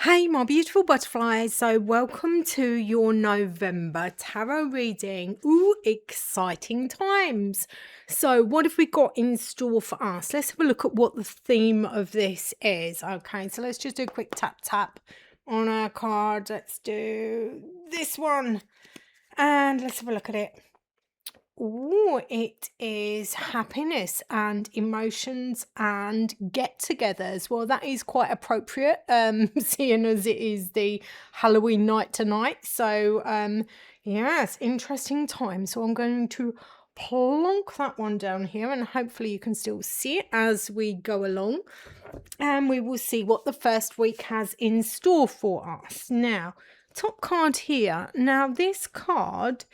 Hey, my beautiful butterflies. So, welcome to your November tarot reading. Ooh, exciting times. So, what have we got in store for us? Let's have a look at what the theme of this is. Okay, so let's just do a quick tap tap on our card. Let's do this one and let's have a look at it. Oh, it is happiness and emotions and get-togethers. Well, that is quite appropriate, seeing as it is the Halloween night tonight. So, yes, interesting time. So I'm going to plonk that one down here, and hopefully you can still see it as we go along. And we will see what the first week has in store for us. Now, top card here. Now, this card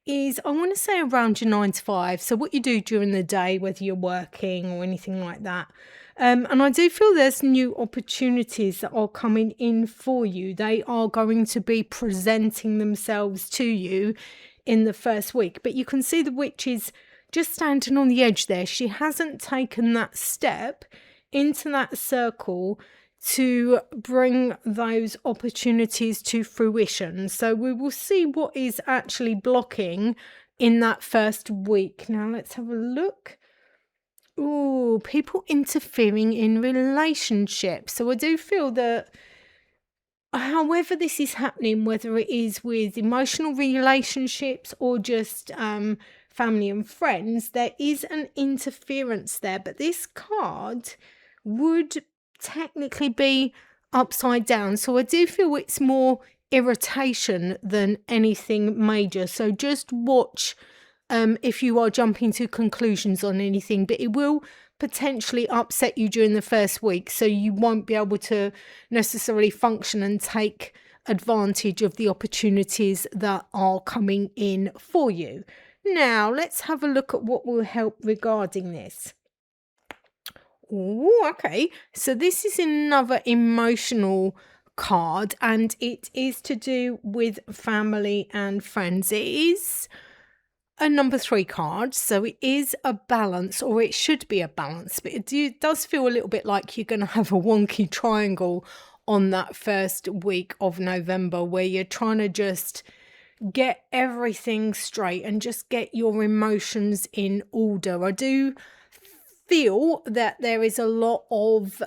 is, I want to say, around your 9 to 5. So, what you do during the day, whether you're working or anything like that. And I do feel there's new opportunities that are coming in for you. They are going to be presenting themselves to you in the first week. But you can see the witch is just standing on the edge there. She hasn't taken that step into that circle to bring those opportunities to fruition. So we will see what is actually blocking in that first week. Now let's have a look. Ooh, people interfering in relationships. So I do feel that however this is happening, whether it is with emotional relationships or just family and friends, there is an interference there. But this card would technically be upside down. So I do feel it's more irritation than anything major. So just watch if you are jumping to conclusions on anything, but it will potentially upset you during the first week. So you won't be able to necessarily function and take advantage of the opportunities that are coming in for you. Now, let's have a look at what will help regarding this. Oh, okay. So this is another emotional card, and it is to do with family and friends. It is a number 3 card, so it is a balance, or it should be a balance, but does feel a little bit like you're going to have a wonky triangle on that first week of November where you're trying to just get everything straight and just get your emotions in order. I do feel that there is a lot of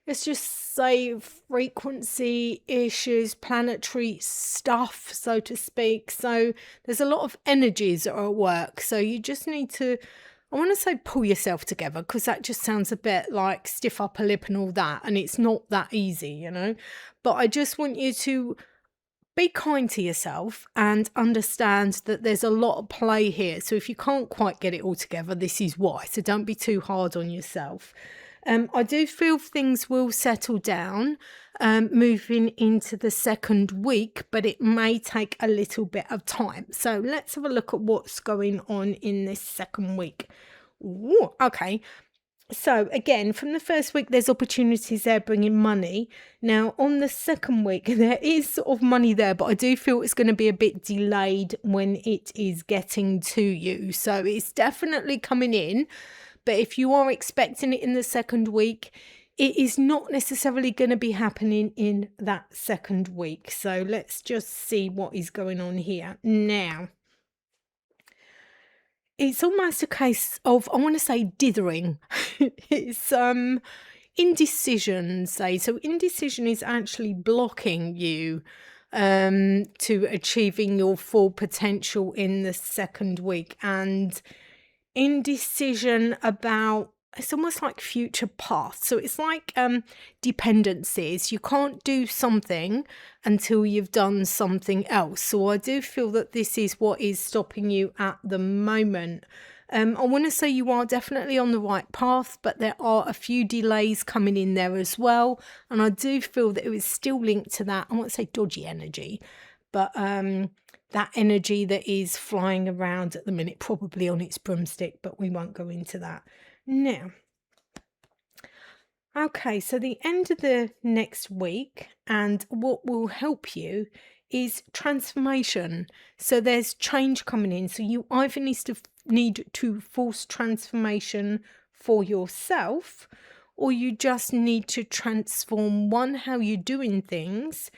let's just say frequency issues, planetary stuff, so to speak. So there's a lot of energies that are at work. So you just need to, I want to say, pull yourself together, because that just sounds a bit like stiff upper lip and all that. And it's not that easy. But I just want you to be kind to yourself and understand that there's a lot of play here. So if you can't quite get it all together, this is why. So don't be too hard on yourself. I do feel things will settle down moving into the second week, but it may take a little bit of time. So let's have a look at what's going on in this second week. Ooh, okay. So again, from the first week, there's opportunities there bringing money. Now, on the second week, there is sort of money there, but I do feel it's going to be a bit delayed when it is getting to you. So it's definitely coming in. But if you are expecting it in the second week, it is not necessarily going to be happening in that second week. So let's just see what is going on here. Now, it's almost a case of, I want to say, dithering. It's indecision, say. So indecision is actually blocking you to achieving your full potential in the second week. And indecision about, it's almost like future paths. So it's like dependencies. You can't do something until you've done something else. So I do feel that this is what is stopping you at the moment. I want to say you are definitely on the right path, but there are a few delays coming in there as well. And I do feel that it was still linked to that, I won't say dodgy energy, but that energy that is flying around at the minute, probably on its broomstick, but we won't go into that now. Okay, so the end of the next week, and what will help you is transformation. So there's change coming in. So you either need to force transformation for yourself, or you just need to transform one, how you're doing things,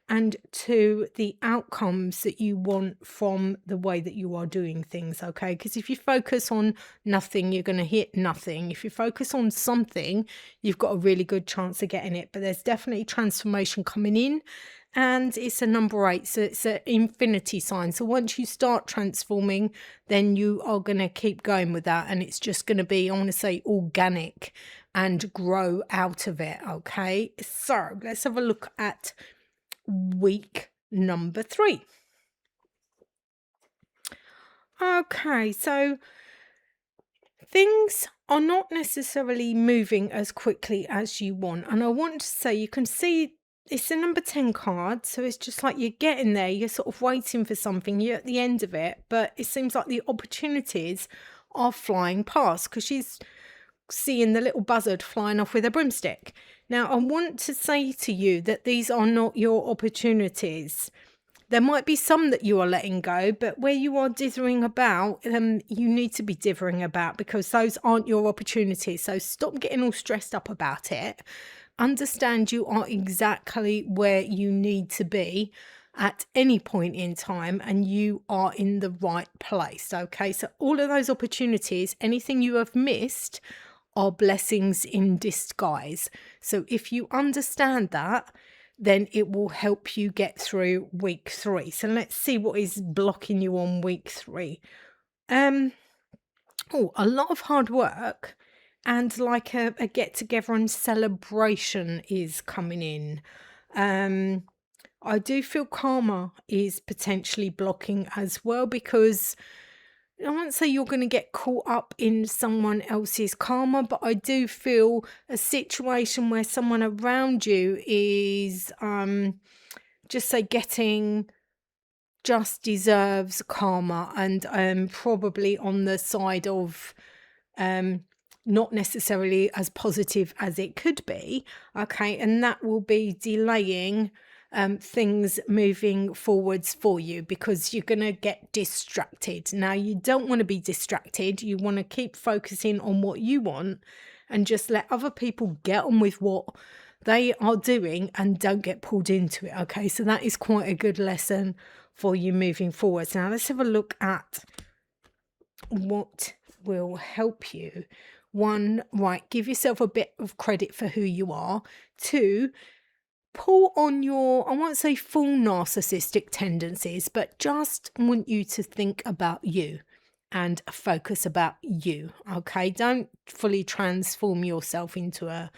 and two, the outcomes that you want from the way that you are doing things, okay? Because if you focus on nothing, you're going to hit nothing. If you focus on something, you've got a really good chance of getting it. But there's definitely transformation coming in, and it's a number 8, so it's an infinity sign. So once you start transforming, then you are going to keep going with that, and it's just going to be, I want to say, organic and grow out of it, okay? So let's have a look at week number 3. Okay, so things are not necessarily moving as quickly as you want. And I want to say, you can see it's the number 10 card. So it's just like you're getting there, you're sort of waiting for something, you're at the end of it, but it seems like the opportunities are flying past because she's seeing the little buzzard flying off with a broomstick. Now, I want to say to you that these are not your opportunities. There might be some that you are letting go, but where you are dithering about, you need to be dithering about because those aren't your opportunities. So stop getting all stressed up about it. Understand you are exactly where you need to be at any point in time, and you are in the right place. Okay, so all of those opportunities, anything you have missed, are blessings in disguise. So if you understand that, then it will help you get through week 3. So let's see what is blocking you on week 3. A lot of hard work and like a get together and celebration is coming in. I do feel karma is potentially blocking as well, because I won't say you're going to get caught up in someone else's karma, but I do feel a situation where someone around you is just say getting just deserves karma, and probably on the side of not necessarily as positive as it could be. Okay, and that will be delaying things moving forwards for you, because you're going to get distracted. Now, you don't want to be distracted. You want to keep focusing on what you want and just let other people get on with what they are doing and don't get pulled into it. Okay, so that is quite a good lesson for you moving forwards. Now, let's have a look at what will help you. 1, right, give yourself a bit of credit for who you are. 2, pull on your, I won't say full narcissistic tendencies, but just want you to think about you and focus about you. Okay, don't fully transform yourself into a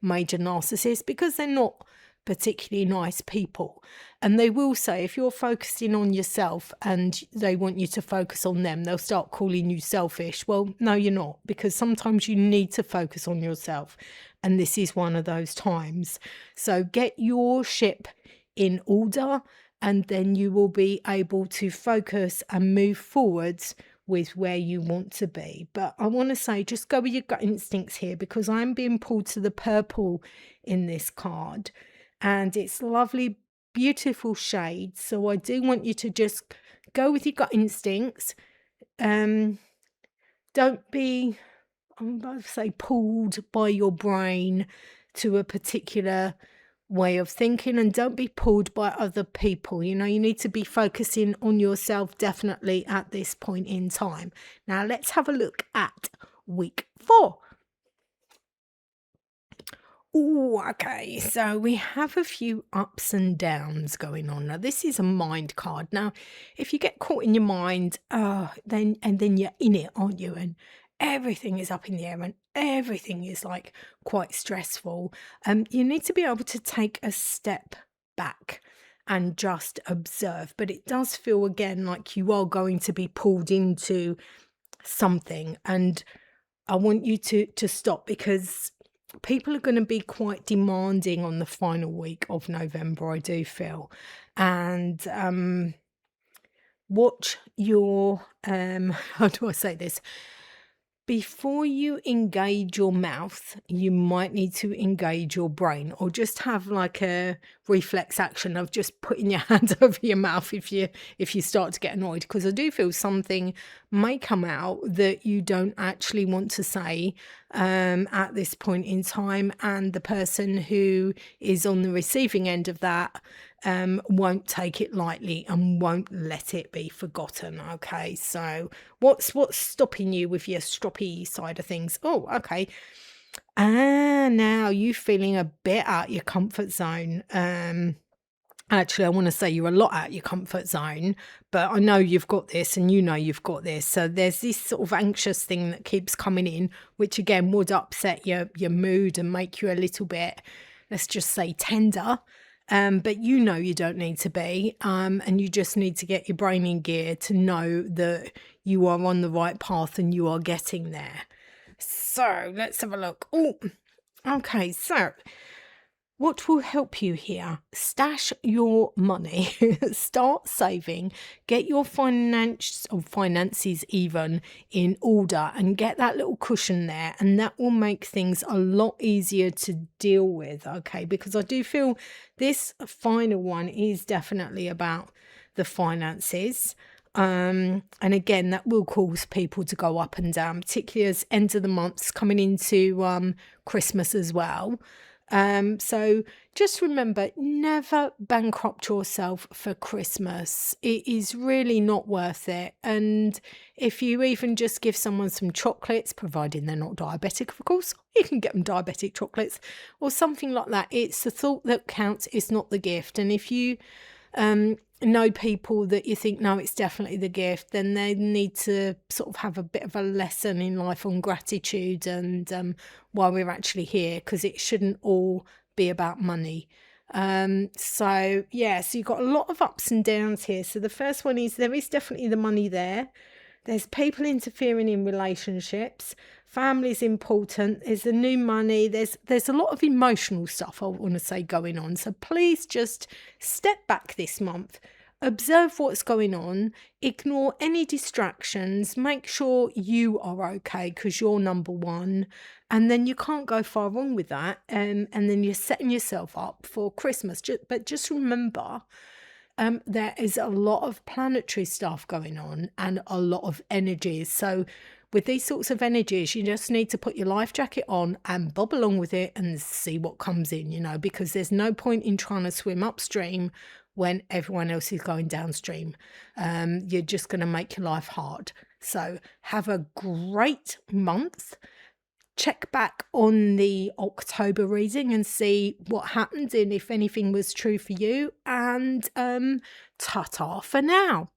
major narcissist, because they're not particularly nice people. And they will say, if you're focusing on yourself and they want you to focus on them, they'll start calling you selfish. Well, no, you're not, because sometimes you need to focus on yourself. And this is one of those times. So get your ship in order, and then you will be able to focus and move forwards with where you want to be. But I want to say, just go with your gut instincts here, because I'm being pulled to the purple in this card. And it's lovely, beautiful shades. So I do want you to just go with your gut instincts. Don't be, I'm about to say, pulled by your brain to a particular way of thinking, and don't be pulled by other people. You need to be focusing on yourself definitely at this point in time. Now let's have a look at week 4. Oh, okay. So we have a few ups and downs going on. Now, this is a mind card. Now, if you get caught in your mind, then you're in it, aren't you? And everything is up in the air and everything is like quite stressful. You need to be able to take a step back and just observe. But it does feel again like you are going to be pulled into something, and I want you to stop, because people are going to be quite demanding on the final week of November, I do feel. And watch your how do I say this? before you engage your mouth, you might need to engage your brain, or just have like a reflex action of just putting your hand over your mouth if you start to get annoyed, because I do feel something may come out that you don't actually want to say at this point in time, and the person who is on the receiving end of that won't take it lightly and won't let it be forgotten. Okay, so what's stopping you with your stroppy side of things? Oh, okay. Now you feeling a bit out your comfort zone. Actually, I want to say you're a lot out your comfort zone, but I know you've got this and you know you've got this. So there's this sort of anxious thing that keeps coming in, which again would upset your mood and make you a little bit, let's just say, tender. But you know you don't need to be, and you just need to get your brain in gear to know that you are on the right path and you are getting there. So let's have a look. Oh, okay. So what will help you here? Stash your money, start saving, get your finances even in order, and get that little cushion there, and that will make things a lot easier to deal with. Okay, because I do feel this final one is definitely about the finances. And again, that will cause people to go up and down, particularly as end of the month's coming into Christmas as well. So just remember, never bankrupt yourself for Christmas. It is really not worth it. And if you even just give someone some chocolates, providing they're not diabetic, of course, you can get them diabetic chocolates or something like that. It's the thought that counts, it's not the gift. And if you know people that you think, no, it's definitely the gift, then they need to sort of have a bit of a lesson in life on gratitude and why we're actually here, because it shouldn't all be about money. So you've got a lot of ups and downs here. So the first one is there is definitely the money there. There's people interfering in relationships. Family's important. There's the new money. There's a lot of emotional stuff, I want to say, going on. So please just step back this month. Observe what's going on. Ignore any distractions. Make sure you are okay, because you're number one. And then you can't go far wrong with that. And then you're setting yourself up for Christmas. But just remember, there is a lot of planetary stuff going on and a lot of energies. So with these sorts of energies, you just need to put your life jacket on and bob along with it and see what comes in, because there's no point in trying to swim upstream when everyone else is going downstream. You're just going to make your life hard. So have a great month. Check back on the October reading and see what happened and if anything was true for you. And ta-ta for now.